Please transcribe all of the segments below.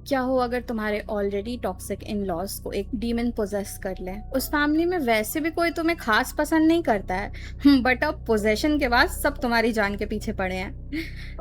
क्या हो अगर तुम्हारे ऑलरेडी टॉक्सिक इन लॉज को एक डीमन पोजेस कर ले। उस फैमिली में वैसे भी कोई तुम्हें खास पसंद नहीं करता है बट अब पोजेशन के बाद सब तुम्हारी जान के पीछे पड़े हैं,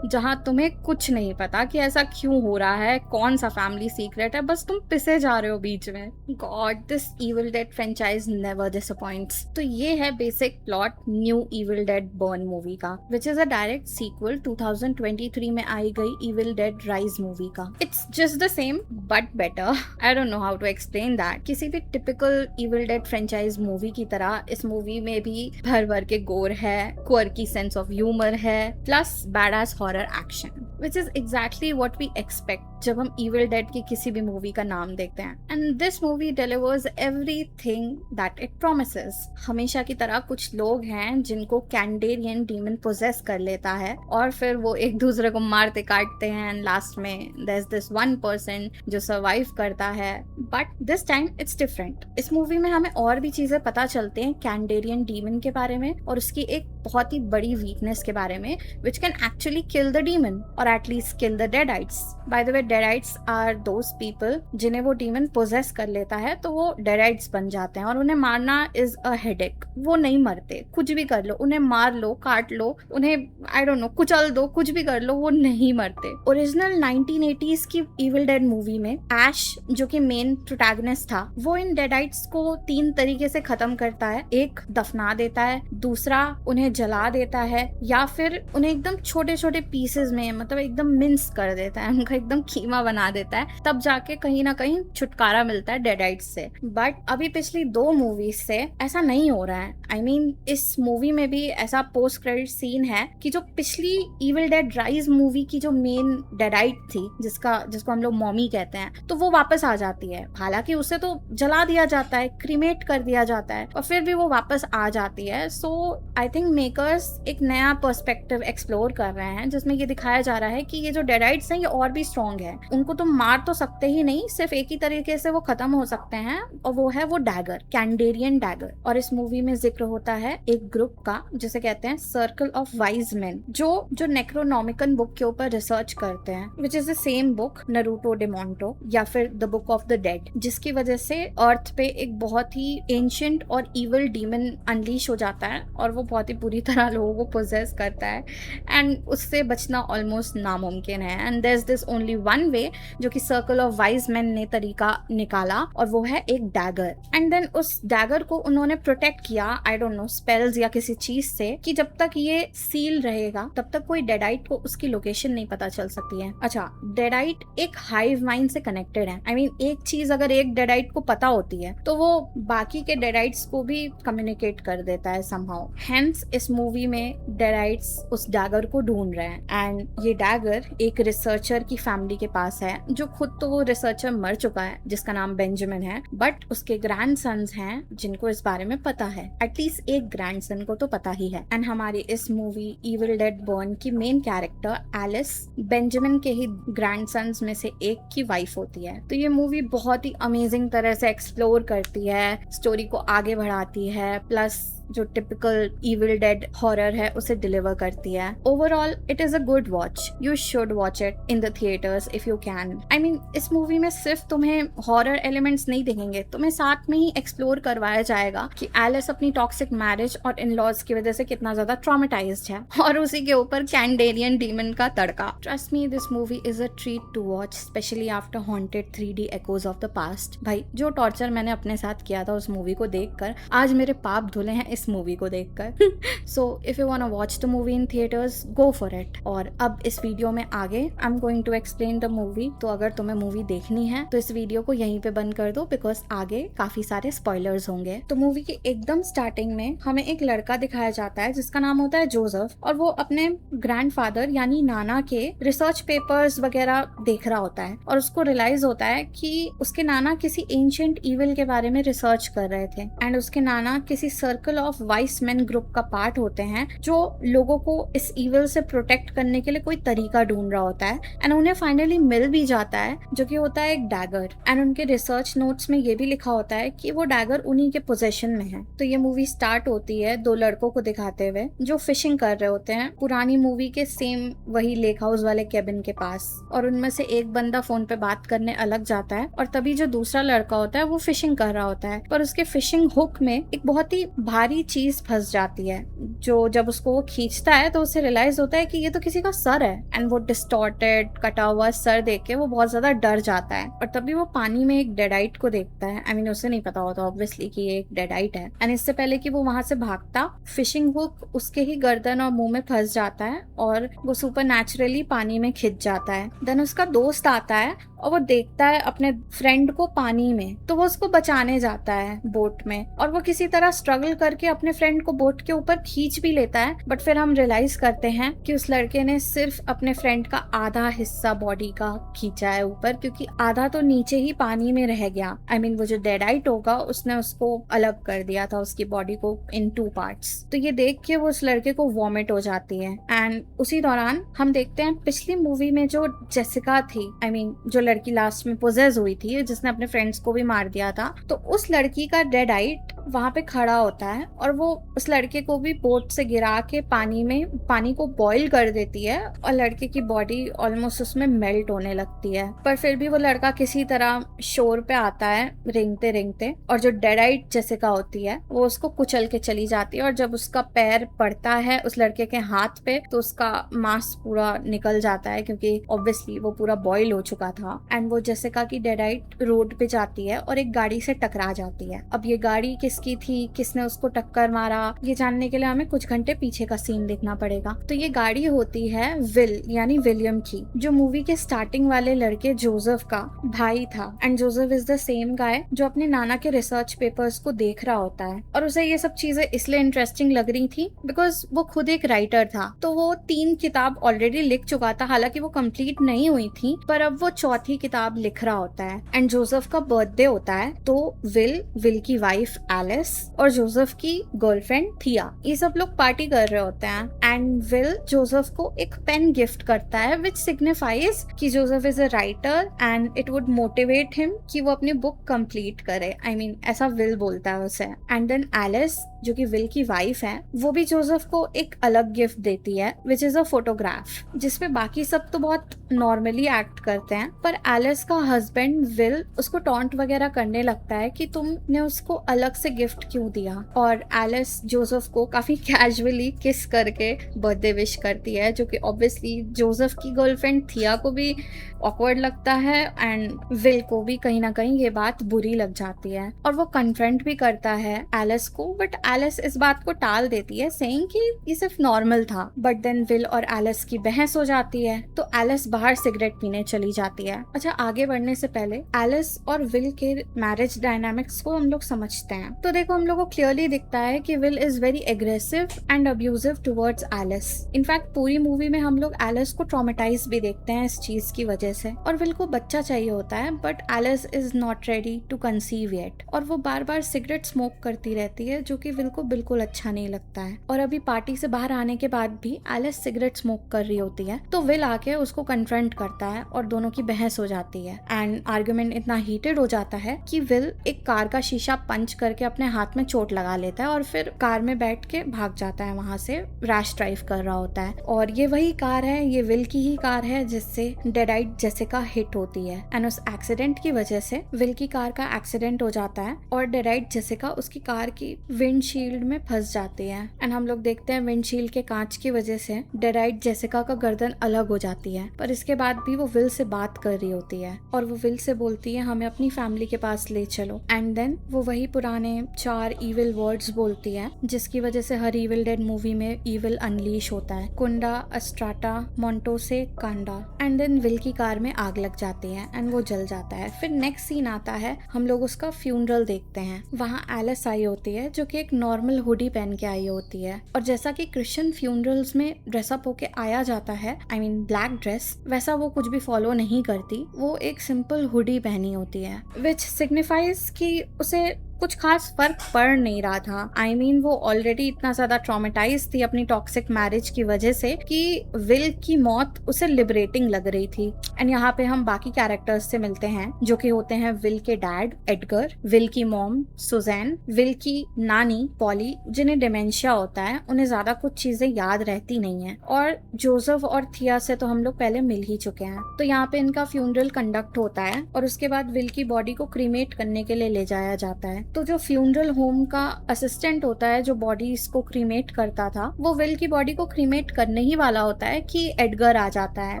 जहां तुम्हें कुछ नहीं पता कि ऐसा क्यों हो रहा है, कौन सा फैमिली सीक्रेट है, बस तुम पिसे जा रहे हो बीच में। God, this Evil Dead franchise never disappoints. तो ये है basic plot new Evil Dead Burn movie का, which is a direct sequel 2023 में आई गई इविल डेड राइज मूवी का। It's just the same but better. I don't know how to explain that. किसी भी typical Evil Dead franchise movie की तरह इस मूवी में भी भर भर के गोर है, क्वर्की सेंस ऑफ ह्यूमर है, plus badass horror action, which is exactly what we expect जब हम Evil Dead की किसी भी मूवी का नाम देखते हैं। And this movie delivers everything that it promises। हमेशा की तरह कुछ लोग हैं जिनको कैंडेरियन डीमन पोजेस कर लेता है और फिर वो एक दूसरे को मारते काटते हैं एंड लास्ट में there's this one person जो सर्वाइव करता है। But this time it's different. इस मूवी में हमें और भी चीजें पता चलते हैं कैंडेरियन डीमन के बारे में और उसकी एक बहुत ही बड़ी वीकनेस के बारे में, which can actually kill the demon or at least kill the deadites। By the way, deadites are those people जिन्हें वो demon possess कर लेता है तो वो deadites बन जाते हैं और उन्हें मारना is a headache। वो नहीं मरते, कुछ भी कर लो, उन्हें मार लो, काट लो, उन्हें I don't know कुचल दो, कुछ भी कर लो, वो नहीं मरते। ओरिजिनल 1980s की Evil Dead मूवी में Ash जो कि मेन प्रोटैगनिस्ट था, वो इन deadites को 3 तरीके से खत्म करता है। एक, दफना देता है, दूसरा उन्हें जला देता है, या फिर उन्हें एकदम छोटे छोटे पीसेस में, मतलब एकदम मिन्स कर देता है, उनका एकदम कीमा बना देता है, तब जाके कहीं ना कहीं छुटकारा मिलता है डेडाइट्स से। बट अभी पिछली 2 मूवीज से ऐसा नहीं हो रहा है। I mean, इस मूवी में भी ऐसा पोस्ट क्रेडिट सीन है कि जो पिछली इविल डेड राइज मूवी की जो मेन डेडाइट थी, जिसको हम लोग मॉमी कहते हैं, तो वो वापस आ जाती है। हालांकि उसे तो जला दिया जाता है, क्रीमेट कर दिया जाता है, और फिर भी वो वापस आ जाती है। सो आई थिंक मेकर्स एक नया पर्सपेक्टिव एक्सप्लोर कर रहे हैं जिसमें ये दिखाया जा रहा है कि ये जो डेडाइट्स हैं ये और भी स्ट्रॉन्ग है। उनको तो मार तो सकते ही नहीं, सिर्फ एक ही तरीके से वो खत्म हो सकते हैं और वो है वो डैगर, कैंडेरियन डैगर। और इस मूवी में जिक्र होता है एक ग्रुप का जिसे कहते हैं सर्कल ऑफ वाइज मेन, जो नेक्रोनॉमिकन बुक के ऊपर रिसर्च करते हैं, which is the same book Naturom Demonto या फिर the Book of the Dead, जिसकी वजह से अर्थ पे एक बहुत ही एंशिएंट और इविल डीमन अनलीश हो जाता है और वो बहुत ही बुरी तरह लोगों को पोजेस करता है एंड उससे बचना ऑलमोस्ट नामुमकिन है। And there is this only one way जो कि सर्कल ऑफ वाइज मैन ने तरीका निकाला, और वो है एक डैगर। एंड देन उस डैगर को उन्होंने प्रोटेक्ट किया, आई डोंट नो स्पेल्स या किसी चीज से, कि जब तक ये सील रहेगा तब तक कोई डेडाइट को उसकी लोकेशन नहीं पता चल सकती है। अच्छा, डेडाइट एक हाइव माइंड से कनेक्टेड है। आई मीन, एक चीज अगर एक डेडाइट को पता होती है तो वो बाकी के डेडाइट्स को भी कम्युनिकेट कर देता है समहाउ। हेंस इस मूवी में डेडाइट्स उस डैगर को ढूंढ रहे हैं एंड ये डैगर एक रिसर्चर की फैमिली के पास है, जो खुद तो वो रिसर्चर मर चुका है जिसका नाम बेंजामिन है, बट उसके ग्रैंडसन्स हैं जिनको इस बारे में पता है। एटलीस्ट एक ग्रैंडसन को तो पता ही है। एंड हमारी इस मूवी इविल डेड बर्न की मेन कैरेक्टर एलिस बेंजामिन के ही ग्रैंडसन्स में से एक की वाइफ होती है। तो ये मूवी बहुत ही अमेजिंग तरह से एक्सप्लोर करती है, स्टोरी को आगे बढ़ाती है, प्लस जो टिपिकल इविल डेड हॉरर है उसे डिलीवर करती है। Overall it is a good watch. You should watch it in the theatres if you can. I mean, इस मूवी में सिर्फ तुम्हें हॉरर एलिमेंट्स नहीं दिखेंगे, तुम्हें साथ में ही एक्सप्लोर करवाया जाएगा कि एलिस अपनी टॉक्सिक मैरिज और इन लॉज की वजह से कितना ज्यादा ट्रॉमेटाइज्ड है, और उसी के ऊपर कैंडेरियन डीमन का तड़का। Trust me, this movie is a treat to watch, specially after haunted 3D echoes of the past. भाई, जो टॉर्चर मैंने अपने साथ किया था उस मूवी को देखकर, आज मेरे पाप धुले हैं इस मूवी को देखकर। So if you want to watch the movie in theatres, go for it. और अब इस वीडियो में आगे I am going to explain the movie, तो अगर तुम्हें मूवी देखनी है तो इस वीडियो को यहीं पे बंद कर दो, बिकॉज आगे काफी सारे स्पॉयलर्स होंगे। तो मूवी की एकदम स्टार्टिंग में हमें एक लड़का दिखाया जाता है जिसका नाम होता है जोसेफ, और वो अपने ग्रैंडफादर यानी नाना के रिसर्च पेपर्स वगैरह देख रहा होता है और उसको रियलाइज होता है कि उसके नाना किसी एंशिएंट इविल के बारे में रिसर्च कर रहे थे एंड उसके नाना किसी circle of vice main group का पार्ट होते हैं जो लोगों को इस इविल से प्रोटेक्ट करने के लिए कोई तरीका ढूंढ रहा होता है एंड उन्हें फाइनली मिल भी जाता है, जो कि होता है एक डैगर। एंड उनके रिसर्च नोट्स में ये भी लिखा होता है कि वो डैगर उन्हीं के पोजेशन में है। तो ये मूवी स्टार्ट होती है दो लड़कों को दिखाते हुए जो फिशिंग कर रहे होते हैं पुरानी मूवी के सेम वही लेक हाउस वाले केबिन के पास, और उनमें से एक बंदा फोन पे बात करने अलग जाता है और तभी जो दूसरा लड़का होता है वो फिशिंग कर रहा होता है, पर उसके फिशिंग हुक में एक बहुत ही भारी चीज फंस जाती है, जो जब उसको वो खींचता है तो उसे रियलाइज होता है कि ये तो किसी का सर है। एंड वो डिस्टॉर्टेड कटा हुआ सर देख के वो बहुत ज्यादा डर जाता है और तभी वो पानी में एक डेडाइट को देखता है। आई मीन उसे नहीं पता होता ऑब्वियसली कि ये एक डेडाइट है। एंड इससे पहले कि वो वहां से भागता, फिशिंग हुक उसके ही गर्दन और मुंह में फंस जाता है और वो सुपर नेचुरली पानी में खिंच जाता है। देन उसका दोस्त आता है और वो देखता है अपने फ्रेंड को पानी में, तो वो उसको बचाने जाता है बोट में और वो किसी तरह स्ट्रगल करके अपने फ्रेंड को बोट के ऊपर खींच भी लेता है। बट फिर हम रियलाइज करते हैं कि उस लड़के ने सिर्फ अपने फ्रेंड का आधा हिस्सा बॉडी का खींचा है ऊपर, क्योंकि आधा तो नीचे ही पानी में रह गया। आई मीन वो जो डेडाइट होगा उसने उसको अलग कर दिया था, उसकी बॉडी को इन 2 पार्ट्स। तो ये देख के वो उस लड़के को वॉमिट हो जाती है। एंड उसी दौरान हम देखते हैं पिछली मूवी में जो जेसिका थी, आई मीन जो लड़की लास्ट में पोजेस हुई थी जिसने अपने फ्रेंड्स को भी मार दिया था, तो उस लड़की का डेडाइट वहां पे खड़ा होता है और वो उस लड़के को भी बोट से गिरा के पानी को बॉईल कर देती है और लड़के की बॉडी ऑलमोस्ट उसमें मेल्ट होने लगती है। पर फिर भी वो लड़का किसी तरह शोर पे आता है रेंगते रेंगते, और जो डेडाइट जेसिका होती है वो उसको कुचल के चली जाती है और जब उसका पैर पड़ता है उस लड़के के हाथ पे तो उसका मांस पूरा निकल जाता है, क्योंकि ऑब्वियसली वो पूरा बॉईल हो चुका था। एंड वो जेसिका की डेडाइट रोड पे जाती है और एक गाड़ी से टकरा जाती है। अब ये गाड़ी किसकी थी, किसने उसको टक्कर मारा, ये जानने के लिए हमें कुछ घंटे पीछे का सीन देखना पड़ेगा। तो ये गाड़ी होती है विल यानी विलियम की, जो मूवी के स्टार्टिंग वाले लड़के जोसेफ का भाई था। And Joseph is the same guy जो अपने नाना के रिसर्च पेपर्स को देख रहा होता है, और उसे ये सब चीजें इसलिए इंटरेस्टिंग लग रही थी बिकॉज वो खुद एक राइटर था। तो वो 3 किताब ऑलरेडी लिख चुका था, हालांकि वो कंप्लीट नहीं हुई थी, पर अब वो चौथी किताब लिख रहा होता है। एंड जोसेफ का बर्थडे होता है, तो विल की वाइफ एलिस और जोसेफ की गर्लफ्रेंड थिया ये सब लोग पार्टी कर रहे होते हैं। एंड विल जोसेफ को एक पेन गिफ्ट करता है विच सिग्निफाइज कि Joseph is a writer and it would motivate him कि वो अपनी बुक कंप्लीट करे। आई मीन ऐसा विल बोलता है उसे। एंड देन एलिस जो कि विल की वाइफ है वो भी जोसेफ को एक अलग गिफ्ट देती है विच इज अ फोटोग्राफ, जिसपे बाकी सब तो बहुत नॉर्मली एक्ट करते हैं, पर एलिस का हस्बैंड विल उसको टॉन्ट वगैरह करने लगता है कि तुमने उसको अलग से गिफ्ट क्यों दिया। और एलिस जोसेफ को काफी कैजुअली किस करके बर्थडे विश करती है, जो कि ऑब्वियसली जोसेफ की गर्लफ्रेंड थिया को भी ऑकवर्ड लगता है एंड विल को भी कहीं ना कहीं ये बात बुरी लग जाती है। और वो कन्फ्रंट भी करता है एलिस को, बट एलिस इस बात को टाल देती है सेइंग कि ये सिर्फ नॉर्मल था। बट देन विल और एलिस की बहस हो जाती है, तो एलिस बाहर सिगरेट पीने चली जाती है। अच्छा, आगे बढ़ने से पहले एलिस और विल के मैरिज डायनामिक्स को हम लोग समझते हैं। तो देखो, हम लोग को क्लियरली दिखता है कि Will is very aggressive and abusive towards Alice. In fact पूरी मूवी में हम लोग एलिस को ट्रॉमेटाइज भी देखते हैं इस चीज की वजह से। और विल को बच्चा चाहिए होता है, but Alice is not ready to conceive yet, और वो बार बार सिगरेट स्मोक करती रहती है, जो कि विल को बिल्कुल अच्छा नहीं लगता है। और अभी पार्टी से बाहर आने के बाद भी एलिस सिगरेट स्मोक कर रही होती है, तो विल आके उसको कन्फ्रंट करता है और दोनों की बहस हो जाती है। एंड आर्ग्यूमेंट इतना हीटेड हो जाता है कि विल एक कार का शीशा पंच करके अपने हाथ में चोट लगा लेता है और फिर कार में बैठ के भाग जाता है वहां से। रैश ड्राइव कर रहा होता है, और ये वही कार है, ये विल की ही कार है जिससे डेडाइट जेसिका हिट होती है। एंड उस एक्सीडेंट की वजह से विल की कार का एक्सीडेंट हो जाता है और डेडाइट जेसिका उसकी कार की विंडशील्ड में फंस जाती है। एंड हम लोग देखते हैं विंडशील्ड के कांच की वजह से डेडाइट जेसिका का गर्दन अलग हो जाती है, पर इसके बाद भी वो विल से बात कर रही होती है और वो विल से बोलती है हमें अपनी फैमिली के पास ले चलो। एंड देन वो वही पुराने 4 इविल वर्ड्स बोलती है जिसकी वजह से हर इविल डेड मूवी में इविल अनलीश होता है, कुंडा अस्ट्राटा मोंटोसे कांडा। एंड देन विल की कार में आग लग जाती है एंड वो जल जाता है। फिर नेक्स्ट सीन आता है, हम लोग उसका फ्यूनरल देखते हैं। वहाँ एलिस आई होती है जो कि एक नॉर्मल हुडी पहन के आई होती है, और जैसा कि क्रिश्चियन फ्यूनरल्स में ड्रेसअप होके आया जाता है, आई मीन ब्लैक ड्रेस, वैसा वो कुछ भी फॉलो नहीं करती। वो एक सिंपल हुडी पहनी होती है विच सिग्निफाइज कि उसे कुछ खास फर्क पड़ नहीं रहा था। I mean, वो ऑलरेडी इतना ज्यादा ट्रॉमेटाइज थी अपनी टॉक्सिक मैरिज की वजह से कि विल की मौत उसे लिबरेटिंग लग रही थी। एंड यहाँ पे हम बाकी कैरेक्टर्स से मिलते हैं जो कि होते हैं विल के डैड एडगर, विल की मॉम सुजैन, विल की नानी पॉली जिन्हें डिमेंशिया होता है, उन्हें ज्यादा कुछ चीजें याद रहती नहीं है, और जोसेफ और थिया से तो हम लोग पहले मिल ही चुके हैं। तो यहाँ पे इनका फ्यूनरल कंडक्ट होता है और उसके बाद विल की बॉडी को क्रीमेट करने के लिए ले जाया जाता है। तो जो फ्यूनरल होम का असिस्टेंट होता है जो बॉडीज को क्रीमेट करता था, वो विल की बॉडी को क्रीमेट करने ही वाला होता है कि एडगर आ जाता है,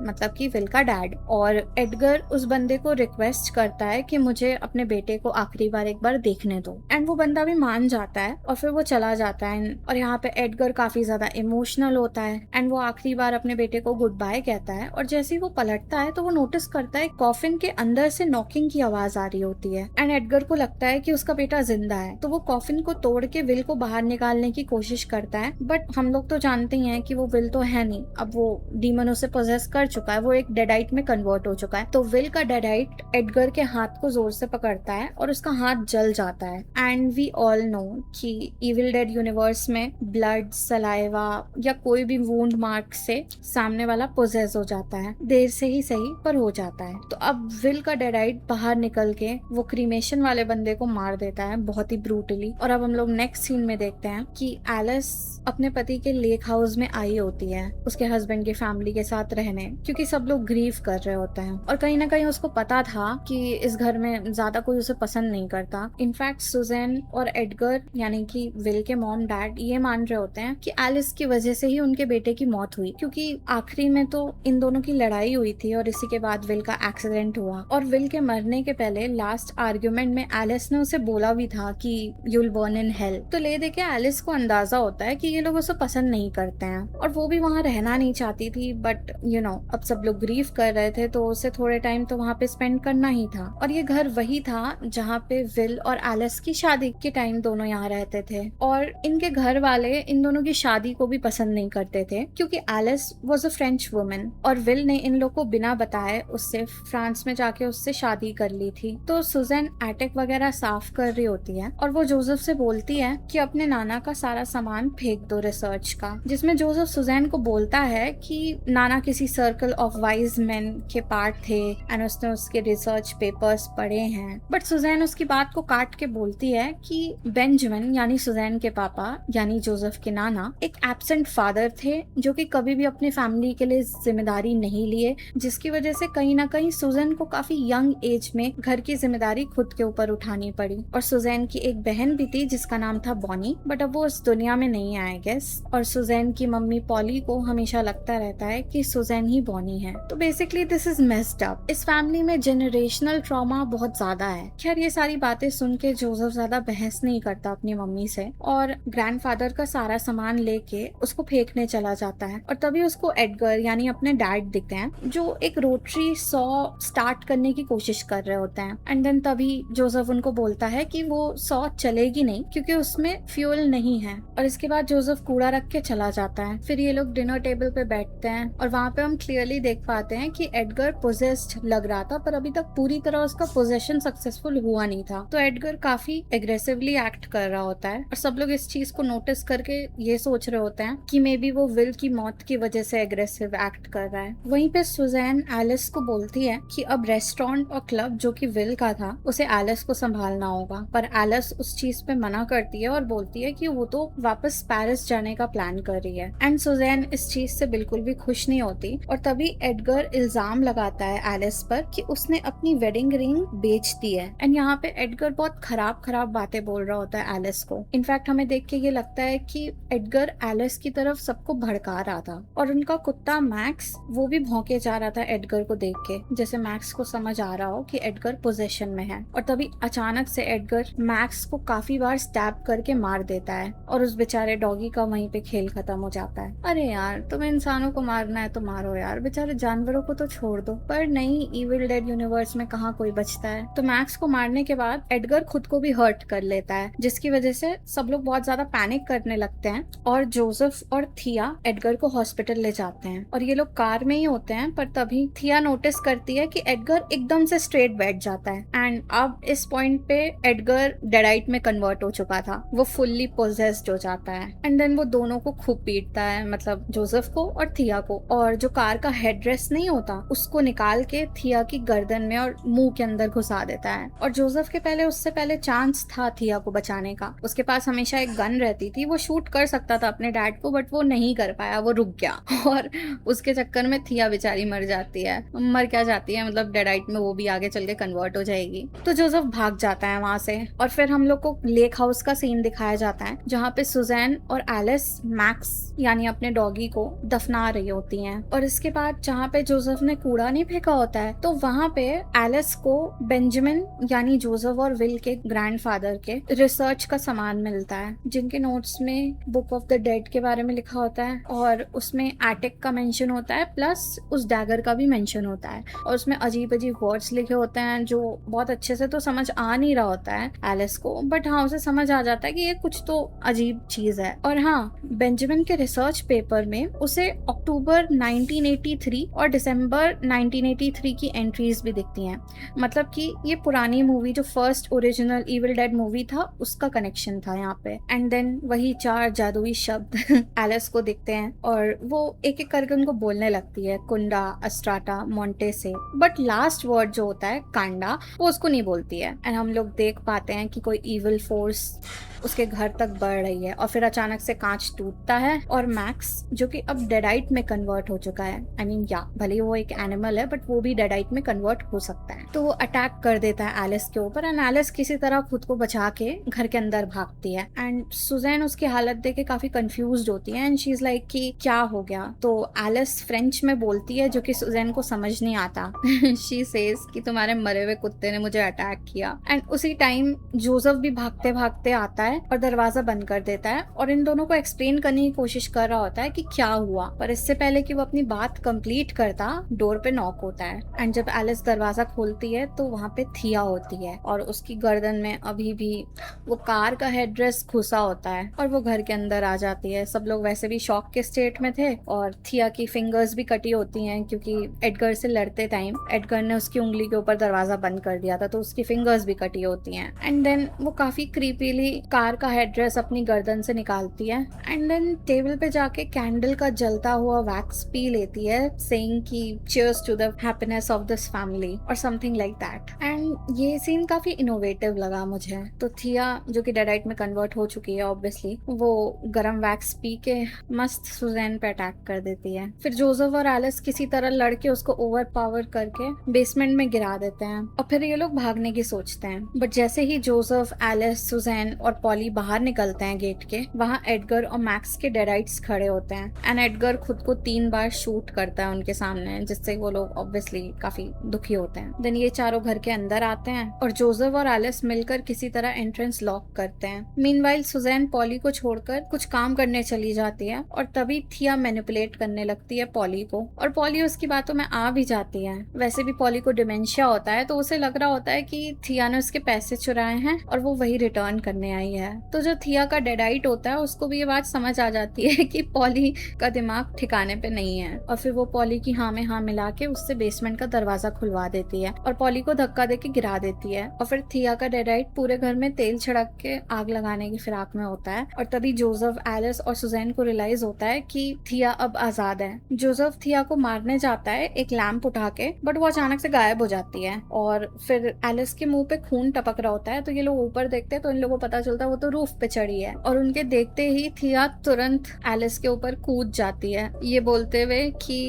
मतलब कि विल का डैड। और एडगर उस बंदे को रिक्वेस्ट करता है कि मुझे अपने बेटे को आखिरी बार एक बार देखने दो, एंड वो बंदा भी मान जाता है और फिर वो चला जाता है। और यहाँ पे एडगर काफी ज्यादा इमोशनल होता है एंड वो आखिरी बार अपने बेटे को गुड बाय कहता है। और जैसे ही वो पलटता है तो वो नोटिस करता है कॉफिन के अंदर से नॉकिंग की आवाज आ रही होती है, एंड एडगर को लगता है कि उसका बेटा जिंदा है। तो वो कॉफिन को तोड़ के विल को बाहर निकालने की कोशिश करता है, बट हम लोग तो जानते ही हैं कि वो विल तो है नहीं, अब वो डीमन उसे पोजेस कर चुका है, वो एक डेडाइट में कन्वर्ट हो चुका है। तो विल का डेडाइट एडगर के हाथ को जोर से पकड़ता है और उसका हाथ जल जाता है। एंड वी ऑल नो कि इविल डेड यूनिवर्स में ब्लड, सलाइवा या कोई भी वुंड मार्क से सामने वाला पोजेस हो जाता है, देर से ही सही पर हो जाता है। तो अब विल का डेडाइट बाहर निकल के वो क्रीमेशन वाले बंदे को मार देता है बहुत ही ब्रूटली। और अब हम लोग नेक्स्ट सीन में देखते हैं कि एलिस अपने पति के लेक हाउस में आई होती है उसके हस्बैंड की फैमिली के साथ रहने, क्योंकि सब लोग ग्रीव कर रहे होते हैं और कहीं ना कहीं उसको पता था कि इस घर में ज्यादा कोई उसे पसंद नहीं करता। इनफैक्ट सुजैन और एडगर यानी कि विल के मॉम डैड ये मान रहे होते हैं कि एलिस की वजह से ही उनके बेटे की मौत हुई, क्योंकि आखिरी में तो इन दोनों की लड़ाई हुई थी और इसी के बाद विल का एक्सीडेंट हुआ। और विल के मरने के पहले लास्ट आर्ग्यूमेंट में एलिस ने उसे बोला भी था कि यूल बर्न इन हेल। तो ले दे के एलिस को अंदाजा होता है कि ये लोग उसे पसंद नहीं करते हैं और वो भी वहाँ रहना नहीं चाहती थी, बट अब सब लोग ग्रीव कर रहे थे तो उसे थोड़े टाइम तो वहाँ पे स्पेंड करना ही था। और ये घर वही था जहाँ पे विल और एलिस की शादी के टाइम दोनों यहाँ रहते थे, और इनके घर वाले इन दोनों की शादी को भी पसंद नहीं करते थे क्योंकि Alice was a French woman और विल ने इन लोग को बिना बताए उससे फ्रांस में जाके उससे शादी कर ली थी। तो सुजैन एटिक वगैरह साफ कर रही होती है और वो जोसेफ से बोलती है कि अपने नाना का सारा सामान फेंक दो रिसर्च का, जिसमें जोसेफ सुजैन को बोलता है कि नाना किसी सर्कल ऑफ वाइज मेन के पार्ट थे एंड उसने उसके रिसर्च पेपर्स पढ़े हैं। बट सुजैन उसकी बात को काट के बोलती है कि बेंजामिन यानी सुजैन के पापा यानी जोसेफ के नाना एक एब्सेंट फादर थे जो कि कभी भी अपनी फैमिली के लिए जिम्मेदारी नहीं लिए, जिसकी वजह से कहीं ना कहीं सुजैन को काफी यंग एज में घर की जिम्मेदारी खुद के ऊपर उठानी पड़ी। और सुजैन की एक बहन भी थी जिसका नाम था बॉनी, बट अब वो इस दुनिया में नहीं आए गेस। और सुजैन की मम्मी पॉली को हमेशा लगता रहता है कि सुजैन ही बॉनी है। तो basically this is messed up. इस फैमिली में जेनरेशनल ट्रॉमा बहुत ज्यादा है। खैर ये सारी बातें सुन के जोसेफ ज्यादा बहस नहीं करता अपनी मम्मी से और ग्रैंडफादर का सारा सामान लेके उसको फेंकने चला जाता है। और तभी उसको एडगर यानी अपने डैड दिखते हैं जो एक रोटरी सॉ स्टार्ट करने की कोशिश कर रहे होते हैं। एंड देन तभी जोसेफ उनको बोलता है कि वो सॉ चलेगी नहीं क्योंकि उसमें फ्यूल नहीं है। और इसके बाद जोसेफ कूड़ा रख के चला जाता है। फिर ये लोग डिनर टेबल पे बैठते हैं और वहाँ पे हम क्लियरली देख पाते हैं कि एडगर पोजेस्ड लग रहा था पर अभी तक पूरी तरह उसका पोजेशन सक्सेसफुल हुआ नहीं था। तो एडगर काफी एग्रेसिवली एक्ट कर रहा होता है और सब लोग इस चीज को नोटिस करके ये सोच रहे होते हैं कि मे बी वो विल की मौत की वजह से एग्रेसिव एक्ट कर रहा है। वहीं पे सुजैन एलिस को बोलती है कि अब रेस्टोरेंट और क्लब जो कि विल का था उसे एलिस को संभालना होगा, पर एलिस उस चीज पे मना करती है और बोलती है कि वो तो वापस पेरिस जाने का प्लान कर रही है। एंड सुजैन इस चीज से बिल्कुल भी खुश नहीं होती और तभी एडगर इल्जाम लगाता है एलिस पर कि उसने अपनी वेडिंग रिंग बेच दी है। एंड यहाँ पे एडगर बहुत खराब बातें बोल रहा होता है एलिस को। इनफैक्ट हमें देख के ये लगता है कि एडगर एलिस की तरफ सबको भड़का रहा था और उनका कुत्ता मैक्स वो भी भौंके जा रहा था एडगर को देख के, जैसे मैक्स को समझ आ रहा हो कि एडगर पोजेशन में है। और तभी अचानक से एडगर मैक्स को काफी बार स्टैब करके मार देता है और उस बेचारे डॉगी का वहीं पे खेल खत्म हो जाता है। अरे यार तुम्हें इंसानों को मारना है तो मारो यार, बेचारे जानवरों को तो छोड़ दो। पर नहीं, इविल डेड यूनिवर्स में कहाँ कोई बचता है। तो मैक्स को मारने के बाद एडगर खुद को भी हर्ट कर लेता है, जिसकी वजह से सब लोग बहुत ज्यादा पैनिक करने लगते हैं और जोसेफ और थिया एडगर को हॉस्पिटल ले जाते हैं। और ये लोग कार में ही होते हैं पर तभी थिया नोटिस करती है कि एडगर एकदम से स्ट्रेट बैठ जाता है। एंड अब इस पॉइंट पे एडगर डेडाइट में कन्वर्ट हो चुका था, वो फुल्ली पोजेस्ड हो जाता है एंड देन वो दोनों को खूब पीटता है, मतलब जोसेफ को और थिया को, और जो कार का हेडरेस्ट नहीं होता उसको निकाल के थिया की गर्दन में और मुंह के अंदर घुसा देता है। और जोसेफ के पहले उससे पहले चांस था थिया को बचाने का, उसके पास हमेशा एक गन रहती थी, वो शूट कर सकता था अपने डैड को, बट वो नहीं कर पाया, वो रुक गया और उसके चक्कर में थिया बेचारी मर जाती है, मर क्या जाती है, मतलब डेडाइट में वो भी आगे चल के कन्वर्ट हो जाएगी। तो जोसेफ भाग जाता है वहां से और फिर हम लोग को लेक हाउस का सीन दिखाया जाता है जहाँ पे सुजैन और एलिस मैक्स यानी अपने डॉगी को दफना रही होती हैं। और इसके बाद जहाँ पे जोसेफ ने कूड़ा नहीं फेंका होता है तो वहाँ पे एलिस को बेंजामिन यानी जोसेफ और विल के ग्रैंडफादर के रिसर्च का सामान मिलता है, जिनके नोट्स में बुक ऑफ द डेड के बारे में लिखा होता है और उसमें एटिक का मेंशन होता है, प्लस उस डैगर का भी मेंशन होता है और उसमें अजीब अजीब वर्ड्स लिखे होते हैं जो बहुत अच्छे से तो समझ आ नहीं रहा होता है एलिस को, बट हाँ उसे समझ आ जाता है कि ये कुछ तो अजीब चीज है। और हाँ, बेंजामिन के रिसर्च पेपर में उसे अक्टूबर 1983 और दिसंबर 1983 की एंट्रीज भी दिखती हैं, मतलब कि ये पुरानी मूवी जो first original evil dead movie था उसका कनेक्शन था यहाँ पे। एंड देन वही 4 जादुई शब्द एलिस को दिखते हैं और वो एक एक करके उनको बोलने लगती है, कुंडा, अस्ट्राटा, मोंटे से, बट लास्ट वर्ड जो होता है कांडा वो उसको नहीं बोलती है। एंड हम लोग देख पाते हैं कि कोई इविल फोर्स उसके घर तक बढ़ रही है और फिर अचानक से कांच टूटता है और मैक्स जो कि अब डेडाइट में कन्वर्ट हो चुका है, आई मीन या भले वो एक एनिमल है बट वो भी डेडाइट में कन्वर्ट हो सकता है, तो वो अटैक कर देता है एलिस के ऊपर एंड एलिस किसी तरह खुद को बचा के घर के अंदर भागती है। एंड सुजैन उसकी हालत देख के काफी कंफ्यूज्ड होती है एंड शी इज लाइक कि क्या हो गया, तो एलिस फ्रेंच में बोलती है जो कि सुजैन को समझ नहीं आता। शी सेज कि तुम्हारे मरे हुए कुत्ते ने मुझे अटैक किया। एंड उसी टाइम जोसेफ भी भागते भागते आता है और दरवाजा बंद कर देता है और इन दोनों को एक्सप्लेन करने की कोशिश कर रहा होता है कि क्या हुआ, पर इससे पहले कि वो अपनी बात कंप्लीट करता डोर पे नॉक होता है एंड जब एलिस दरवाजा खोलती है तो वहां पे थिया होती है और उसकी गर्दन में अभी भी वो कार का हेडरेस्ट घुसा होता है और वो घर के अंदर आ जाती है। सब लोग वैसे भी शॉक के स्टेट में थे और थिया की फिंगर्स भी कटी होती हैं क्योंकि एडगर से लड़ते टाइम एडगर ने उसकी उंगली के ऊपर दरवाजा बंद कर दिया था तो उसकी फिंगर्स भी कटी होती हैं। एंड देन वो काफी क्रीपीली कार का हेडड्रेस अपनी गर्दन से निकालती है एंड देन टेबल पे जाके कैंडल का जलता हुआ वैक्स पी लेती है सेइंग कि cheers to the happiness of this family और समथिंग लाइक दैट। एंड ये सीन काफी इनोवेटिव लगा मुझे। तो थिया जो कि डेडाइट में कन्वर्ट हो चुकी है ऑब्वियसली, वो गरम वैक्स पी के मस्त सुजैन पे अटैक कर देती है। फिर जोसेफ और एलिस किसी तरह लड़के उसको ओवर पावर करके बेसमेंट में गिरा देते हैं और फिर ये लोग भागने की सोचते हैं, बट जैसे ही जोसेफ, एलिस, सुजैन और पॉली बाहर निकलते हैं गेट के, वहाँ एडगर और मैक्स के डेडाइट्स खड़े होते हैं एंड एडगर खुद को 3 बार शूट करता है उनके सामने, जिससे वो लोग ऑब्वियसली काफी दुखी होते हैं। देन ये चारों घर के अंदर आते हैं और जोसेफ और एलिस मिलकर किसी तरह एंट्रेंस लॉक करते हैं। मीनवाइल सुजैन पॉली को छोड़कर कुछ काम करने चली जाती है और तभी थिया मैनिपुलेट करने लगती है पॉली को और पॉली उसकी बातों में आ भी जाती है। वैसे भी पॉली को डिमेंशिया होता है तो उसे लग रहा होता है कि थिया ने उसके पैसे चुराए हैं और वो वही रिटर्न करने आई है। तो जो थिया का डेडाइट होता है उसको भी ये बात समझ आ जाती है कि पॉली का दिमाग ठिकाने पे नहीं है और फिर वो पॉली की हाँ में हाँ मिला के उससे बेसमेंट का दरवाजा खुलवा देती है और पॉली को धक्का देके गिरा देती है और फिर थिया का डेडाइट पूरे घर में तेल छिड़क के आग लगाने की फिराक में होता है और तभी जोसेफ, एलिस और सुजैन को रियलाइज होता है कि थिया अब आजाद है। जोसेफ थिया को मारने जाता है एक लैंप उठा के, बट वो अचानक से गायब हो जाती है और फिर एलिस के मुंह पे खून टपक रहा होता है तो ये लोग ऊपर देखते हैं तो इन लोगों को पता चलता है वो तो रूफ पे चढ़ी है और उनके देखते ही थिया तुरंत एलिस के ऊपर कूद जाती है ये बोलते हुए कि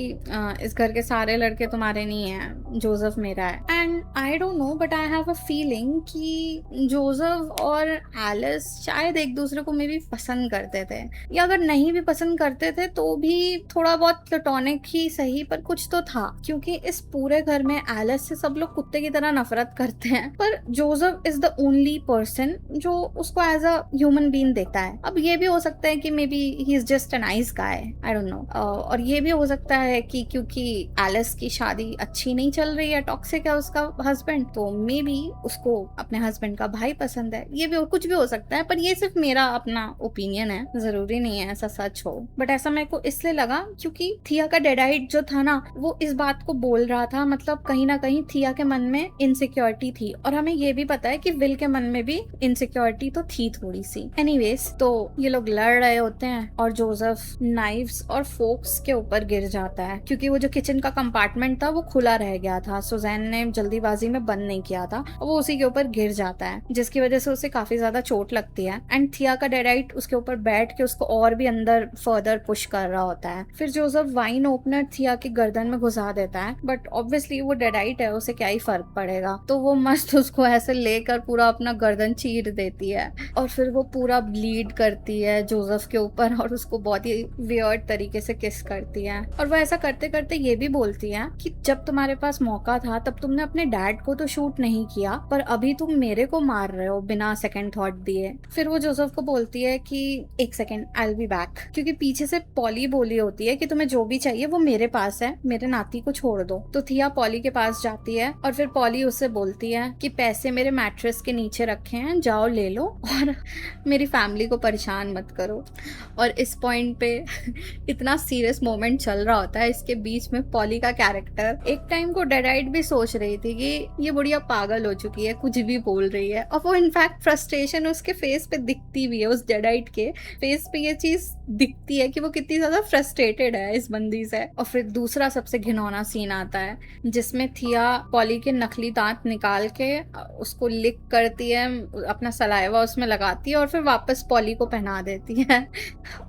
इस घर के सारे लड़के तुम्हारे नहीं हैं, जोसेफ मेरा है। And I don't no but I have a feeling कि जोसेफ और एलिस शायद एक दूसरे को मे भी पसंद करते थे, या अगर नहीं भी पसंद करते थे तो भी थोड़ा बहुत प्लेटोनिक ही सही पर कुछ तो था, क्योंकि इस पूरे घर में एलिस से सब लोग कुत्ते की तरह नफरत करते हैं पर Joseph is the only person जो उसको एज अ ह्यूमन बीइंग देखता है। अब ये भी हो सकता है कि may be he is just a nice guy, I don't no. और ये भी हो सकता है कि क्योंकि एलिस की शादी अच्छी नहीं चल रही है, टॉक्सिक है उसका हस्बैंड, तो मे बी उसको अपने हस्बैंड का भाई पसंद है। ये भी कुछ भी हो सकता है, पर ये सिर्फ मेरा अपना ओपिनियन है, जरूरी नहीं है ऐसा सच हो। बट ऐसा मेरे को इसलिए लगा क्योंकि थिया का डेडाइट जो था ना, वो इस बात को बोल रहा था, मतलब कहीं ना कहीं थिया के मन में इनसिक्योरिटी थी। और हमें ये भी पता है कि विल के मन में भी इनसिक्योरिटी तो थी थोड़ी सी। एनीवेज, तो ये लोग लड़ रहे होते हैं और जोसेफ नाइफ्स और फोक्स के ऊपर गिर जाता है, क्योंकि वो जो किचन का कंपार्टमेंट था वो खुला रह गया था, सुजैन ने जल्दीबाजी में बंद नहीं किया था, और वो उसी के ऊपर गिर जाता है, जिसकी वजह से उसे काफी ज्यादा चोट लगती है। एंड थिया का डेडाइट उसके ऊपर बैठ के उसको और भी अंदर फर्दर पुश कर रहा होता है। फिर जोसेफ वाइन ओपनर थिया की गर्दन में घुसा देता है, बट ऑब्वियसली वो डेडाइट है, उसे क्या ही फर्क पड़ेगा, तो वो मस्त उसको ऐसे लेकर पूरा अपना गर्दन चीर देती है, और फिर वो पूरा ब्लीड करती है जोसेफ के ऊपर, और उसको बहुत ही वियर्ड तरीके से किस करती है। और वो ऐसा करते करते ये भी बोलती है कि जब तुम्हारे पास मौका था तब तुमने अपने डैड को तो शूट नहीं किया, पर अभी तुम मेरे को मार रहे हो बिना सेकंड थॉट दिए। फिर वो जोसेफ को बोलती है कि एक second, I will be back, क्योंकि पीछे से पॉली बोली होती है कि तुम्हें जो भी चाहिए वो मेरे पास है, मेरे नाती को छोड़ दो। तो थिया पॉली के पास जाती है और फिर पॉली उससे बोलती है कि पैसे मेरे मैट्रेस के नीचे रखे हैं, जाओ ले लो और मेरी फैमिली को परेशान मत करो। और इस पॉइंट पे इतना सीरियस मोमेंट चल रहा होता है, इसके बीच में पॉली का कैरेक्टर एक टाइम को डेडाइट भी सोच रही थी कि ये बुढ़िया पागल हो चुकी है, कुछ भी बोल रही है, और वो इनफैक्ट फ्रस्ट्रेशन उसके फेस पे दिखती भी है, उस डेडाइट के फेस पे ये चीज दिखती है कि वो कितनी ज्यादा फ्रस्ट्रेटेड है इस बंदी से। और फिर दूसरा सबसे घिनौना सीन आता है जिसमें थिया पॉली के नकली दांत निकाल के उसको लिक करती है, अपना सलाइवा उसमें लगाती है और फिर वापस पॉली को पहना देती है।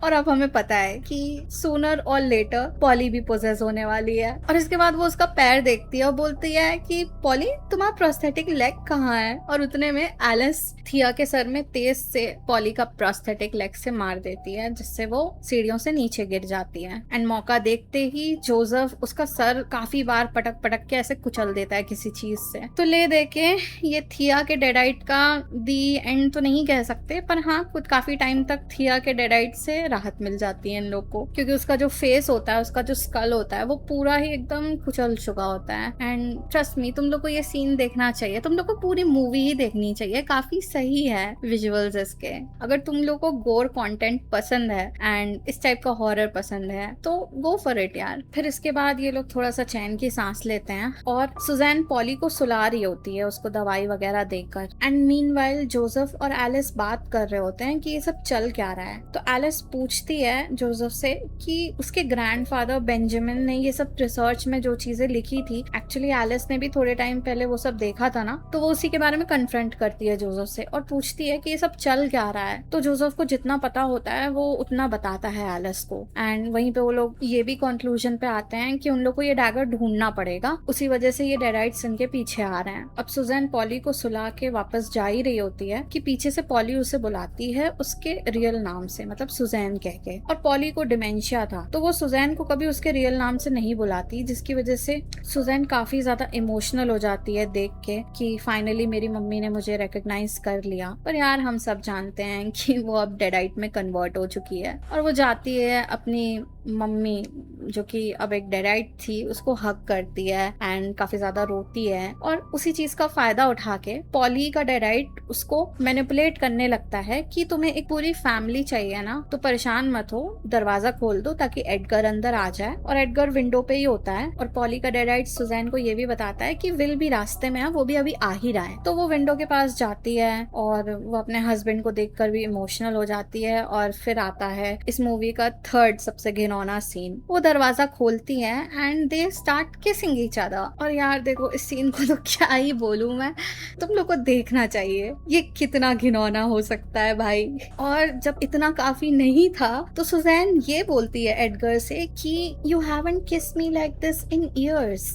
और अब हमें पता है कि सूनर और लेटर पॉली भी पोजेस होने वाली है। और इसके बाद वो उसका पैर देखती है और बोलती है कि पॉली, तुम्हारा प्रोस्थेटिक लेग कहाँ है? और उतने में एलिस थिया के सर में तेज से पॉली का प्रोस्थेटिक लेग से मार देती है, जिससे वो सीढ़ियों से नीचे गिर जाती है। एंड मौका देखते ही जोसेफ उसका सर काफी बार पटक पटक के ऐसे कुचल देता है किसी चीज से। तो ले देके ये थिया के डेडाइट का दी एंड तो नहीं कह सकते, पर हाँ कुछ काफी टाइम तक थिया के डेडाइट से राहत मिल जाती है इन लोग को, क्योंकि उसका जो फेस होता है, उसका जो स्कल होता है, वो पूरा ही एकदम कुचल चुका होता है। एंड ट्रस्ट मी, तुम लोग को ये सीन देखना चाहिए, तुम लोग को पूरी मूवी ही देखनी चाहिए, काफी सही है विजुअल्स इसके। अगर तुम लोग को गोर कंटेंट पसंद है एंड इस टाइप का हॉरर पसंद है तो गो फॉर इट यार। फिर इसके बाद ये लोग थोड़ा सा चैन की सांस लेते हैं और सुजैन पॉली को सुला रही होती है उसको दवाई वगैरह देकर। एंड मीनवाइल जोसेफ और एलिस बात कर रहे होते हैं कि ये सब चल क्या रहा है। तो एलिस पूछती है जोसेफ से कि उसके ग्रैंडफादर बेंजामिन ने ये सब रिसर्च में जो चीजें लिखी थी, एक्चुअली एलिस ने भी थोड़े टाइम पहले वो सब देखा था ना, तो वो उसी के बारे में कन्फ्रंट करती है जोसेफ से और पूछती है कि ये सब चल क्या रहा है। तो जोसेफ को जितना पता होता है वो उतना बताता है एलिस को। एंड वहीं पे वो लोग ये भी कंक्लूजन पे आते हैं कि उन लोग को ये डैगर ढूंढना पड़ेगा, उसी वजह से ये डेडाइट्स इनके पीछे आ रहे हैं। अब सुजैन पॉली को सुला के वापस जा ही रही होती है कि पीछे से पॉली उसे बुलाती है उसके रियल नाम से, मतलब सुजैन कह के। और पॉली को डिमेंशिया था तो वो सुजैन को कभी उसके रियल नाम से नहीं बुलाती, जिसकी वजह से सुजैन काफी ज्यादा इमोशनल हो जाती है देख के कि फाइनली मेरी मम्मी ने मुझे रिकॉग्नाइज कर लिया। पर यार हम सब जानते हैं कि वो अब डेडाइट में कन्वर्ट हो चुकी है और वो जाती है अपनी मम्मी जो कि अब एक डेडाइट थी उसको हक करती है एंड काफी ज्यादा रोती है। और उसी चीज का फायदा उठा के पॉली का डेडाइट उसको मैनिपुलेट करने लगता है कि तुम्हें एक पूरी फैमिली चाहिए ना, तो परेशान मत हो, दरवाजा खोल दो ताकि एडगर अंदर आ जाए। और एडगर विंडो पे ही होता है और पॉली का डेडाइट सुजैन को ये भी बताता है कि विल भी रास्ते में है, वो भी अभी आ ही रहा है। तो वो विंडो के पास जाती है और वो अपने हस्बैंड को देखकर भी इमोशनल हो जाती है। और फिर आता है इस मूवी का थर्ड सबसे घिनौना सीन, वो दरवाजा खोलती है and they start kissing each other. और यार देखो इस सीन को तो क्या ही बोलूं मैं, तुम लोग को देखना चाहिए, ये कितना घिनौना हो सकता है भाई। और जब इतना काफी नहीं था तो सुजैन ये बोलती है एडगर से कि you haven't kissed me like this in years.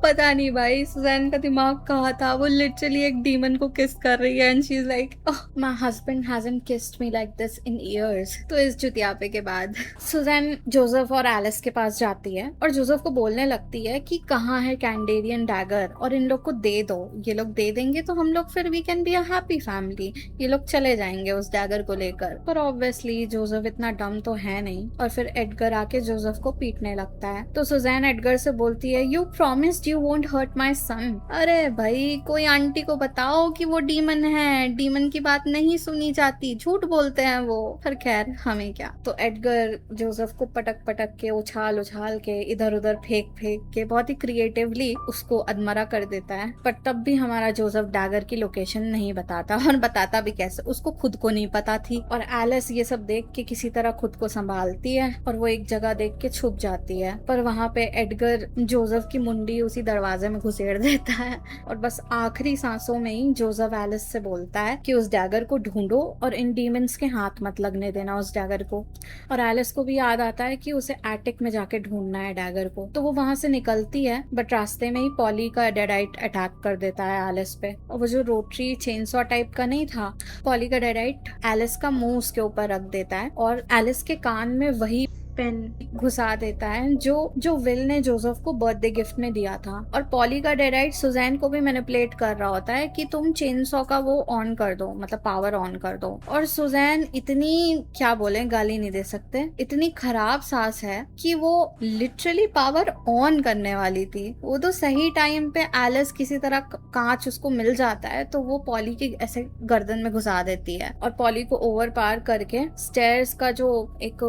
पता नहीं भाई सुजैन का दिमाग कहाँ था, वो लिटरली एक डीमन को किस कर रही है and she is like my husband hasn't kissed me like this in years. तो इस जुतियापे के बाद सुजैन जोसेफ जोसेफ और एलिस के पास जाती है और जोसेफ को बोलने लगती है कि कहाँ है कैंडेरियन डैगर और इन लोग को दे दो, ये लोग दे देंगे तो हम लोग फिर we can be a happy family, ये लोग चले जाएंगे उस डैगर को लेकर। पर ऑब्वियसली जोसेफ इतना डम तो है नहीं और फिर एडगर आके जोसेफ को पीटने लगता है। तो सुजैन एडगर से बोलती है you promised you won't hurt my son. अरे भाई कोई आंटी को बताओ कि वो डीमन है, डीमन की बात नहीं सुनी जाती, झूठ बोलते हैं वो। पर खैर हमें क्या। तो एडगर जोसेफ को पटक पटक के उछाल उछाल के इधर उधर फेंक फेंक के बहुत ही क्रिएटिवली उसको अधमरा कर देता है। पर तब भी हमारा जोसेफ डैगर की लोकेशन नहीं बताता, और बताता भी कैसे, उसको खुद को नहीं पता थी। और एलिस ये सब देख के किसी तरह खुद को संभालती है और वो एक जगह देख के छुप जाती है। पर वहां पे एडगर जोसेफ की मुंडी उसी दरवाजे में घुसेड़ देता है और बस आखिरी सांसों में ही जोसेफ एलिस से बोलता है कि उस डैगर को ढूंढो और इन डीमंस के हाथ मत लगने देना उस डैगर को। और एलिस को भी याद आता है कि उसे एटिक में जाके ढूंढना है डैगर को। तो वो वहां से निकलती है, बट रास्ते में ही पॉली का डेडाइट अटैक कर देता है एलिस पे। और वो जो रोटरी चेनसॉ टाइप का नहीं था, पॉली का डेडाइट एलिस का मुंह उसके ऊपर रख देता है और एलिस के कान में वही पेन घुसा देता है जो जो विल ने जोसेफ को बर्थडे गिफ्ट में दिया था। और पॉली का डेडाइट सुजैन को भी मैनिपुलेट कर रहा होता है कि तुम चेनसॉ का वो ऑन कर दो, मतलब पावर ऑन कर दो। और सुजैन इतनी, क्या बोले, गाली नहीं दे सकते, इतनी खराब सास है कि वो लिटरली पावर ऑन करने वाली थी। वो तो सही टाइम पे एलिस किसी तरह कांच उसको मिल जाता है तो वो पॉली के ऐसे गर्दन में घुसा देती है और पॉली को ओवर पार करके स्टेयर्स का जो एक,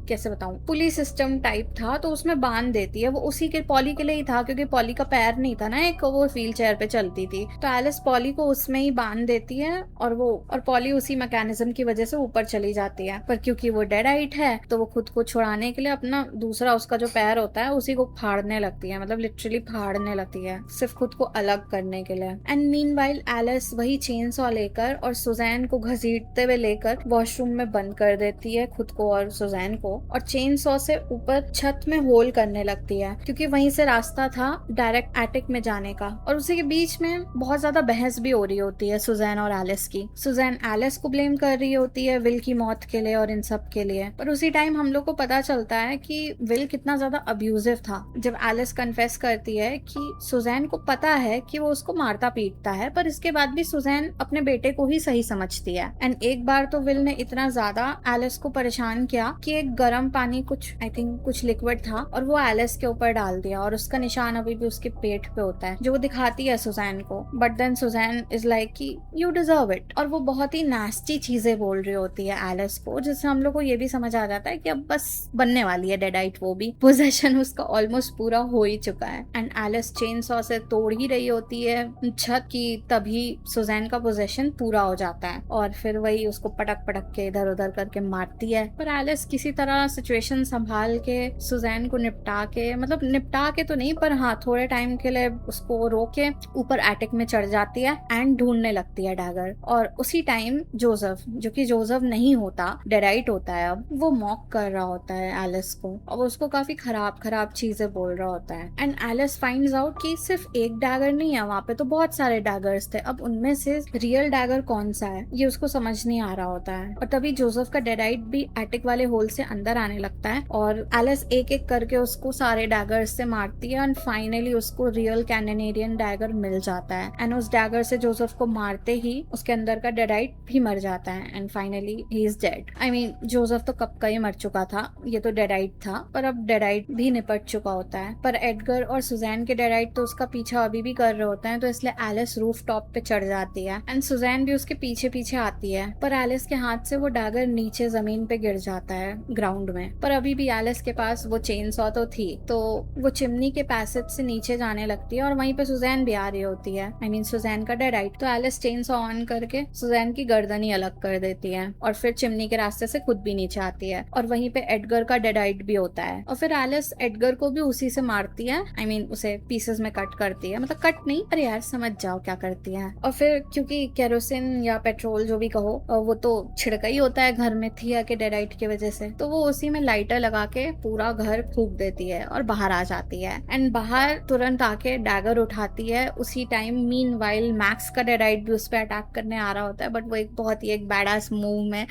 कैसे बताऊं, पुली सिस्टम टाइप था तो उसमें बांध देती है। वो उसी के पॉली के लिए ही था क्योंकि पॉली का पैर नहीं था ना, एक वो व्हील चेयर पे चलती थी, तो एलिस पॉली को उसमें ही बांध देती है और पॉली उसी मैकेनिज्म की वजह से ऊपर चली जाती है। पर क्योंकि वो डेडाइट है तो वो खुद को छुड़ाने के लिए अपना दूसरा उसका जो पैर होता है उसी को फाड़ने लगती है, मतलब लिटरली फाड़ने लगती है सिर्फ खुद को अलग करने के लिए। एंड मीनवाइल एलिस वही चेनसॉ लेकर और सुजैन को घसीटते हुए लेकर वॉशरूम में बंद कर देती है खुद को और सुजैन को, और चेन सॉ से ऊपर छत में होल करने लगती है क्योंकि वहीं से रास्ता था डायरेक्ट एटिक में जाने का। और उसी के बीच में बहुत ज्यादा बहस भी हो रही होती है सुजैन और एलिस की। सुजैन एलिस को ब्लेम कर रही होती है विल की मौत के लिए और इन सब के लिए, पर उसी टाइम हम लोग को पता चलता है कि विल कितना ज्यादा अब्यूजिव था। जब एलिस कन्फेस करती है कि सुजैन को पता है कि वो उसको मारता पीटता है, पर इसके बाद भी सुजैन अपने बेटे को ही सही समझती है। एंड एक बार तो विल ने इतना ज्यादा एलिस को परेशान किया कि एक गर्म पानी, कुछ आई थिंक कुछ लिक्विड था, और वो एलिस के ऊपर डाल दिया और उसका निशान अभी भी उसके पेट पे होता है जो वो दिखाती है सुजैन को। But then Suzanne is like कि यू डिजर्व इट, और वो बहुत ही नास्टी चीजें बोल रही होती है एलिस को, जिससे हम लोग को ये भी समझ आ जाता है कि अब बस बनने वाली है डेडाइट, वो भी पोजेशन उसका ऑलमोस्ट पूरा हो ही चुका है। एंड एलिस चेन सॉ से तोड़ ही रही होती है छत की, तभी सुजैन का पोजेशन पूरा हो जाता है और फिर वही उसको पटक पटक के इधर उधर करके मारती है। पर एलिस किसी तरह सिचुएशन संभाल के सुजैन को निपटा के तो नहीं, पर हाँ थोड़े टाइम के लिए उसको रोक के ऊपर एटिक में चढ़ जाती है एंड ढूंढने लगती है डैगर। और उसी टाइम जोसेफ, जो कि जोसेफ नहीं होता, डेडाइट होता है, अब वो मॉक कर रहा होता है एलिस को और उसको काफी खराब खराब चीजें बोल रहा होता है। एंड एलिस फाइंड्स आउट कि सिर्फ एक डैगर नहीं है वहां पे, तो बहुत सारे डैगर्स थे। अब उनमें से रियल डैगर कौन सा है ये उसको समझ नहीं आ रहा होता है। और तभी जोसेफ का डेडाइट भी एटिक वाले होल से अंदर आने लगता है और एलिस एक एक करके उसको सारे डैगर्स से मारती है एंड फाइनली उसको रियल कैनेडियन डैगर मिल जाता है। एंड उस डैगर से जोसेफ को मारते ही उसके अंदर का डेडाइट भी मर जाता है and finally he is dead. I mean Joseph तो कब का ही मर चुका था, ये तो डेडाइट था, पर अब डेडाइट भी निपट चुका होता है। पर एडगर और सुजैन के डेडाइट तो उसका पीछा अभी भी कर रहे होते हैं, तो इसलिए एलिस रूफ टॉप पे चढ़ जाती है एंड सुजैन भी उसके पीछे पीछे आती है। पर एलिस के हाथ से वो डैगर नीचे जमीन पे गिर जाता है ग्राउंड में। पर अभी भी एलिस के पास वो चेन सॉ तो थी, तो वो चिमनी के पैसेज से नीचे जाने लगती है और वहीं पे सुजैन भी आ रही होती है, आई मीन सुजैन का डेडाइट। तो एलिस चेन सॉ ऑन करके सुजैन की गर्दन ही अलग कर देती है और फिर चिमनी के रास्ते से खुद भी नीचे आती है और वहीं पे एडगर का डेडाइट भी होता है। और फिर एलिस एडगर को भी उसी से मारती है, आई मीन उसे पीसेस में कट करती है, मतलब कट नहीं, अरे यार समझ जाओ क्या करती है। और फिर क्योंकि केरोसिन या पेट्रोल जो भी कहो वो तो छिड़का ही होता है घर में थिया के डेडाइट की वजह से, तो वो उसी में लाइटर लगा के पूरा घर फूंक देती है और बाहर आ जाती है। एंड बाहर तुरंत आके डैगर उठाती है। उसी टाइम मीनवाइल मैक्स का डेडाइट भी उस पर अटैक करने आ रहा होता है, बट वो एक बहुत ही एक बैडास मूव में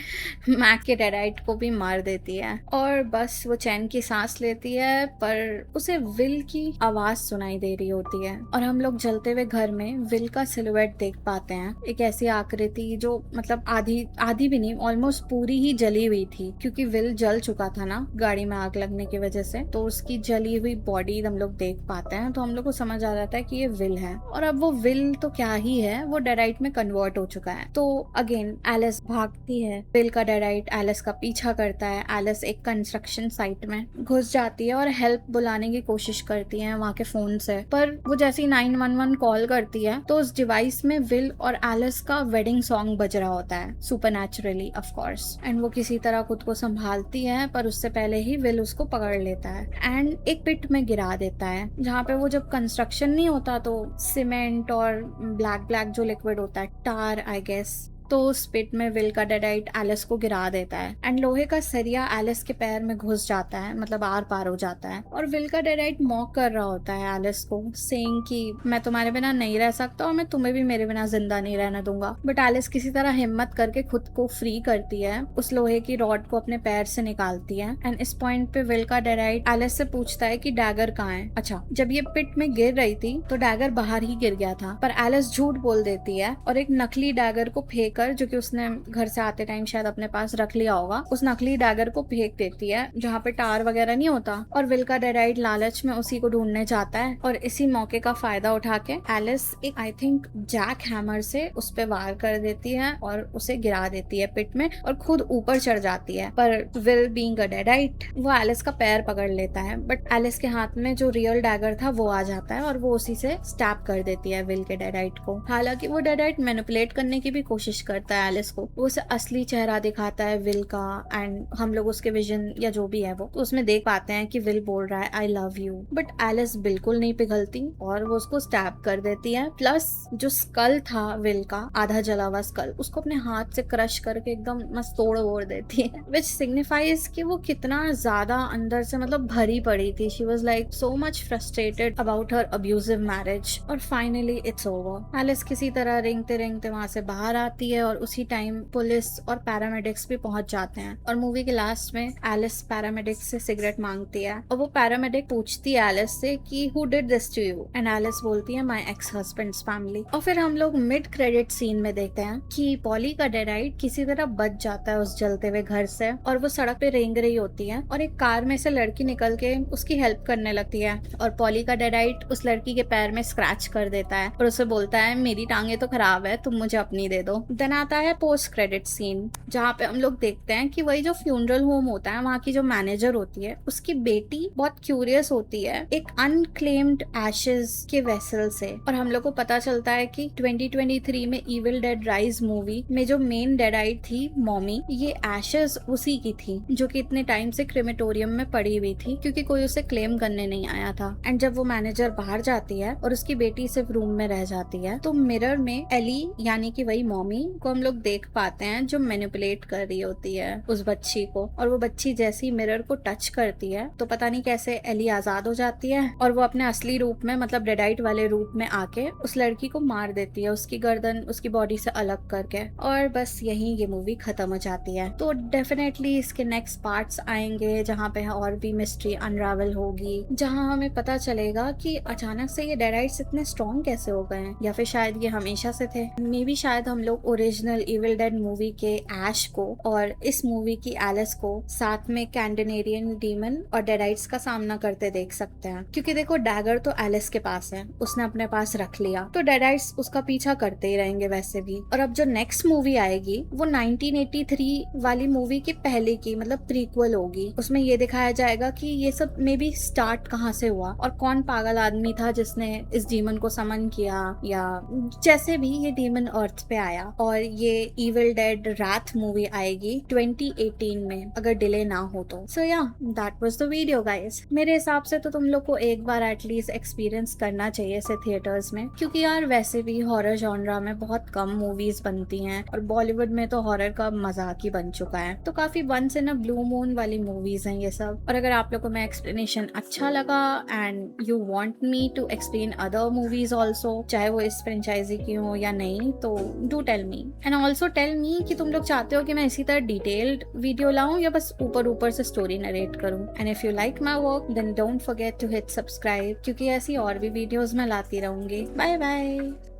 मैक्स के डेडाइट को भी मार देती है और बस वो चैन की सांस लेती है। पर उसे विल की आवाज सुनाई दे रही होती है और हम लोग जलते हुए घर में विल का सिलुएट देख पाते हैं। एक ऐसी आकृति जो मतलब आधी आधी भी नहीं, ऑलमोस्ट पूरी ही जली हुई थी, क्योंकि विल जल चुका था ना गाड़ी में आग लगने की वजह से। तो उसकी जली हुई बॉडी हम लोग देख पाते हैं, तो हम लोग को समझ आ जाता है कि ये विल है। और अब वो विल तो क्या ही है, वो डेडाइट में कन्वर्ट हो चुका है। तो अगेन एलिस भागती है, विल का डेडाइट एलिस का पीछा करता है। एलिस एक कंस्ट्रक्शन साइट में घुस जाती है और हेल्प बुलाने की कोशिश करती है वहां के फोन से, पर वो जैसे ही 911 कॉल करती है तो उस डिवाइस में विल और एलिस का वेडिंग सॉन्ग बज रहा होता है, सुपरनैचुरली ऑफ कोर्स। एंड वो किसी तरह खुद को संभालती है, पर उससे पहले ही विल उसको पकड़ लेता है एंड एक पिट में गिरा देता है, जहाँ पे वो जब कंस्ट्रक्शन नहीं होता तो सीमेंट और ब्लैक ब्लैक जो लिक्विड होता है, टार आई गेस, तो उस पिट में विल का डेडाइट एलिस को गिरा देता है एंड लोहे का सरिया एलिस के पैर में घुस जाता है, मतलब आर पार हो जाता है। और विल का डेडाइट मॉक कर रहा होता है एलिस को, सेइंग कि मैं तुम्हारे बिना नहीं रह सकता और मैं तुम्हें भी मेरे बिना जिंदा नहीं रहने दूंगा। बट एलिस किसी तरह हिम्मत करके खुद को फ्री करती है, उस लोहे की रॉड को अपने पैर से निकालती है। एंड इस पॉइंट पे विल का डेडाइट एलिस से पूछता है कि डैगर कहाँ है। अच्छा, जब ये पिट में गिर रही थी तो डैगर बाहर ही गिर गया था, पर एलिस झूठ बोल देती है और एक नकली डैगर को फेंक कर, जो कि उसने घर से आते टाइम शायद अपने पास रख लिया होगा, उस नकली डैगर को फेंक देती है जहाँ पे टार वगैरह नहीं होता। और विल का डेडाइट लालच में उसी को ढूंढने जाता है और इसी मौके का फायदा उठा के एलिस एक आई थिंक जैक हैमर से उस पे वार कर देती है और उसे गिरा देती है पिट में और खुद ऊपर चढ़ जाती है। पर विल बीइंग अ डेडाइट वो एलिस का पैर पकड़ लेता है, बट एलिस के हाथ में जो रियल डैगर था वो आ जाता है और वो उसी से स्टैप कर देती है विल के डेडाइट को। हालांकि वो डेडाइट मैनिपुलेट करने की भी कोशिश करता है एलिस को, वो उसे असली चेहरा दिखाता है विल का एंड हम लोग उसके विजन या जो भी है वो तो उसमें देख पाते हैं कि विल बोल रहा है I love you, but Alice बिल्कुल नहीं पिघलती और वो उसको स्टैब कर देती है। प्लस जो स्कल था विल का, आधा जला हुआ स्कल, उसको अपने हाथ से क्रश करके एकदम मस्त तोड़ वोड़ देती है, विच सिग्निफाइज कि वो कितना ज्यादा अंदर से मतलब भरी पड़ी थी। She was like so much frustrated about her abusive marriage. और फाइनली इट्स ओवर। एलिस किसी तरह रेंगते रेंगते वहां से बाहर आती है और उसी टाइम पुलिस और पैरामेडिक्स भी पहुंच जाते हैं। और मूवी के लास्ट में एलिस पैरामेडिक्स से सिगरेट मांगती है और वो पैरामेडिक पूछती है एलिस से कि who did this to you, and Alice बोलती है माय एक्स हस्बैंड्स फैमिली। और फिर हम लोग मिड क्रेडिट सीन में देखते हैं कि पॉली का डेडाइट किसी तरह बच जाता है उस जलते हुए घर से और वो सड़क पे रेंग रही होती है और एक कार में से लड़की निकल के उसकी हेल्प करने लगती है और पॉली का डेडाइट उस लड़की के पैर में स्क्रैच कर देता है और उसे बोलता है मेरी टांगे तो खराब है, तुम मुझे अपनी दे दो। देन आता है पोस्ट क्रेडिट सीन, जहाँ पे हम लोग देखते हैं कि वही जो फ्यूनरल होम होता है वहाँ की जो मैनेजर होती है उसकी बेटी बहुत क्यूरियस होती है एक अनक्लेम्ड एशेज के वेसल से, और हम लोग को पता चलता है कि 2023 में इविल डेड राइज मूवी में जो मेन डेडाइट थी मॉमी, ये एशेज उसी की थी जो कि इतने टाइम से क्रेमेटोरियम में पड़ी हुई थी क्योंकि कोई उसे क्लेम करने नहीं आया था। एंड जब वो मैनेजर बाहर जाती है और उसकी बेटी सिर्फ रूम में रह जाती है तो मिरर में एली यानी कि वही मॉमी को हम लोग देख पाते हैं जो मैनिपुलेट कर रही होती है उस बच्ची को। और वो बच्ची जैसी मिरर को टच करती है तो पता नहीं कैसे एली आजाद हो जाती है और वो अपने असली रूप में मतलब डेडाइट वाले रूप में आके उस लड़की को मार देती है, उसकी गर्दन उसकी बॉडी से अलग करके। और बस यही ये मूवी खत्म हो जाती है। तो डेफिनेटली इसके नेक्स्ट पार्ट्स आएंगे जहाँ पे और भी मिस्ट्री अनरावल होगी, जहाँ हमें पता चलेगा कि अचानक से ये डेडाइट्स इतने स्ट्रॉन्ग कैसे हो गए हैं, या फिर शायद ये हमेशा से थे। मे बी शायद हम लोग ओरिजिनल इविल डेड मूवी के ऐश को और इस मूवी की एलिस को साथ में कैंडेनेरियन डीमन और डेडाइट्स का सामना करते देख सकते हैं, क्योंकि देखो डैगर तो एलिस के पास है, उसने अपने पास रख लिया, तो डेडाइट्स उसका पीछा करते ही रहेंगे वैसे भी। और अब जो नेक्स्ट मूवी आएगी वो 1983 वाली मूवी की पहले की मतलब प्रीक्वल होगी। उसमें ये दिखाया जाएगा कि ये सब मे बी स्टार्ट कहाँ से हुआ और कौन पागल आदमी था जिसने इस डीमन को समन किया, या जैसे भी ये डीमन अर्थ पे आया। और और ये इविल डेड रात मूवी आएगी 2018 में, अगर डिले ना हो तो। सो या, that was the video guys. मेरे हिसाब से तो तुम लोग को एक बार एटलीस्ट एक्सपीरियंस करना चाहिए इसे थिएटर्स में, क्योंकि यार वैसे भी हॉरर जॉनरा में बहुत कम मूवीज बनती हैं और बॉलीवुड में तो हॉरर का मजाक ही बन चुका है, तो काफी once in a blue moon वाली मूवीज हैं ये सब। और अगर आप लोग को मैं एक्सप्लेनेशन अच्छा लगा and you want me to explain other movies also, चाहे वो इस फ्रेंचाइजी की हो या नहीं, तो do tell me and also tell me कि तुम लोग चाहते हो कि मैं इसी तरह डिटेल्ड वीडियो लाऊं या बस ऊपर ऊपर से स्टोरी नरेट करूं। And if you like my work then don't forget to hit subscribe, क्योंकि ऐसी और भी वीडियोस मैं लाती रहूंगी। Bye bye.